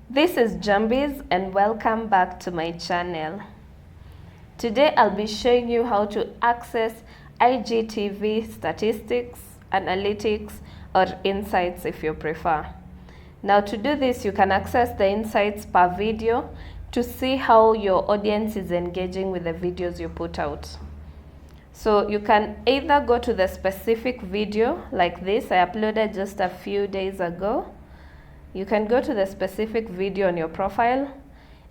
This is Njambiz and welcome back to my channel. Today I'll be showing you how to access IGTV statistics, analytics, or insights if you prefer. Now to do this, you can access the insights per video to see how your audience is engaging with the videos you put out. So you can either go to the specific video like this I uploaded just a few days ago. You can go to the specific video on your profile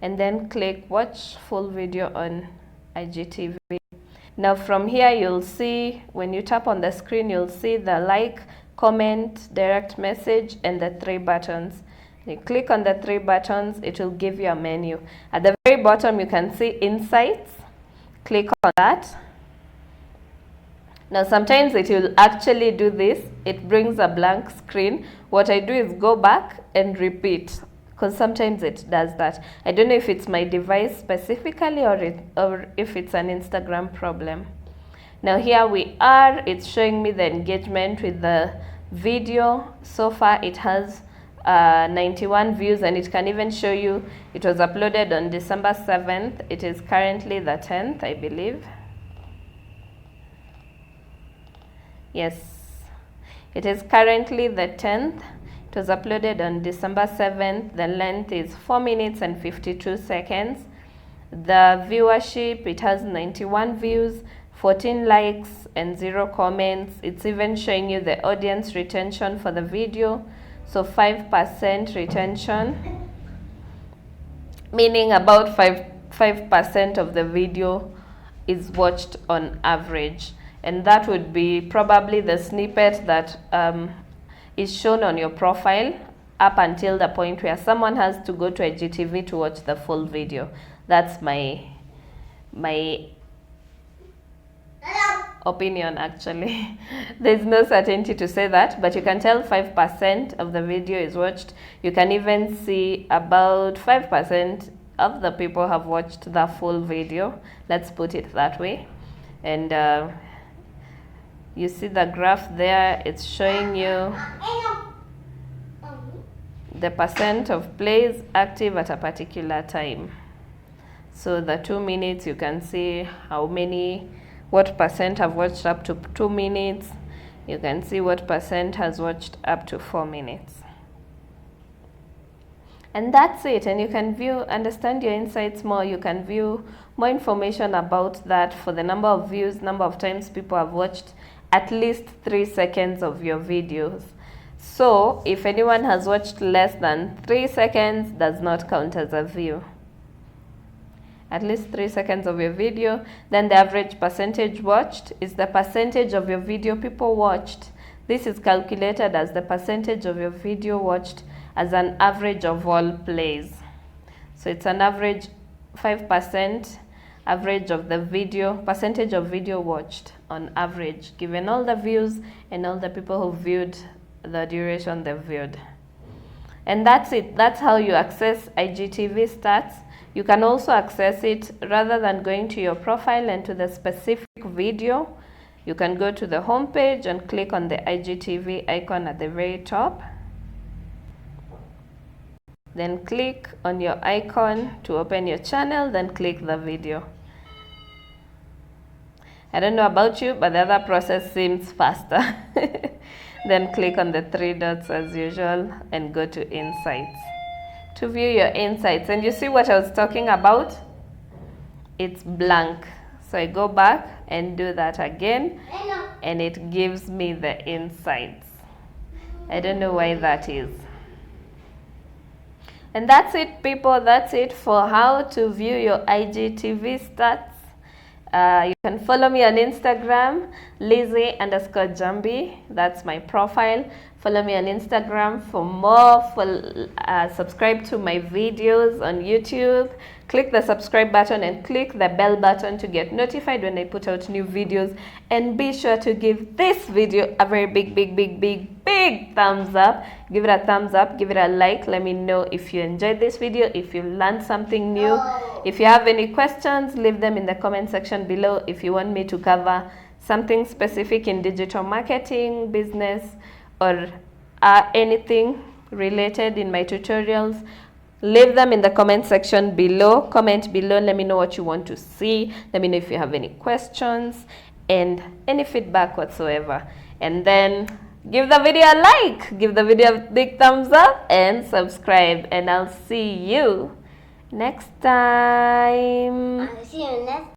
and then click watch full video on IGTV. Now from here you'll see, when you tap on the screen, you'll see the like, comment, direct message, and the three buttons. You click on the three buttons, it will give you a menu. At the very bottom you can see insights. Click on that. Now sometimes it will actually do this, it brings a blank screen. What I do is go back and repeat, because sometimes it does that. I don't know if it's my device specifically or if it's an Instagram problem. Now here we are, it's showing me the engagement with the video. So far it has 91 views, and it can even show you it was uploaded on December 7th. It is currently the 10th, I believe. Yes, it is currently the 10th. It was uploaded on December 7th. The length is 4 minutes and 52 seconds. The viewership, it has 91 views, 14 likes, and 0 comments. It's even showing you the audience retention for the video. So 5% retention, meaning about 5% of the video is watched on average. And that would be probably the snippet that is shown on your profile up until the point where someone has to go to IGTV to watch the full video. That's my opinion, actually. There's no certainty to say that, but you can tell 5% of the video is watched. You can even see about 5% of the people have watched the full video. Let's put it that way. And you see the graph there, it's showing you the percent of plays active at a particular time. So the 2 minutes, you can see what percent have watched up to 2 minutes. You can see what percent has watched up to 4 minutes. And that's it. And you can understand your insights more. You can view more information about that for the number of views, number of times people have watched at least 3 seconds of your videos. So if anyone has watched less than 3 seconds, does not count as a view. At least 3 seconds of your video. Then the average percentage watched is the percentage of your video people watched. This is calculated as the percentage of your video watched as an average of all plays. So it's an average 5% average of the video, percentage of video watched on average, given all the views and all the people who viewed, the duration they viewed. And that's it. That's how you access IGTV stats. You can also access it rather than going to your profile and to the specific video. You can go to the home page and click on the IGTV icon at the very top. Then click on your icon to open your channel, then click the video. I don't know about you, but the other process seems faster. Then click on the 3 dots as usual and go to Insights to view your insights. And you see what I was talking about? It's blank. So I go back and do that again, and it gives me the insights. I don't know why that is. And that's it, people. That's it for how to view your IGTV stats. You can follow me on Instagram, Lizzie_Njambi. That's my profile. Follow me on Instagram for more. Subscribe to my videos on YouTube. Click the subscribe button and click the bell button to get notified when I put out new videos. And be sure to give this video a very big thumbs up. Give it a thumbs up, give it a like. Let me know if you enjoyed this video, if you learned something new. If you have any questions, leave them in the comment section below. If you want me to cover something specific in digital marketing, business, or anything related in my tutorials, Leave them in the comment section below. Comment below. Let me know what you want to see. Let me know if you have any questions and any feedback whatsoever. And then give the video a like. Give the video a big thumbs up and subscribe. And I'll see you next time. I'll see you next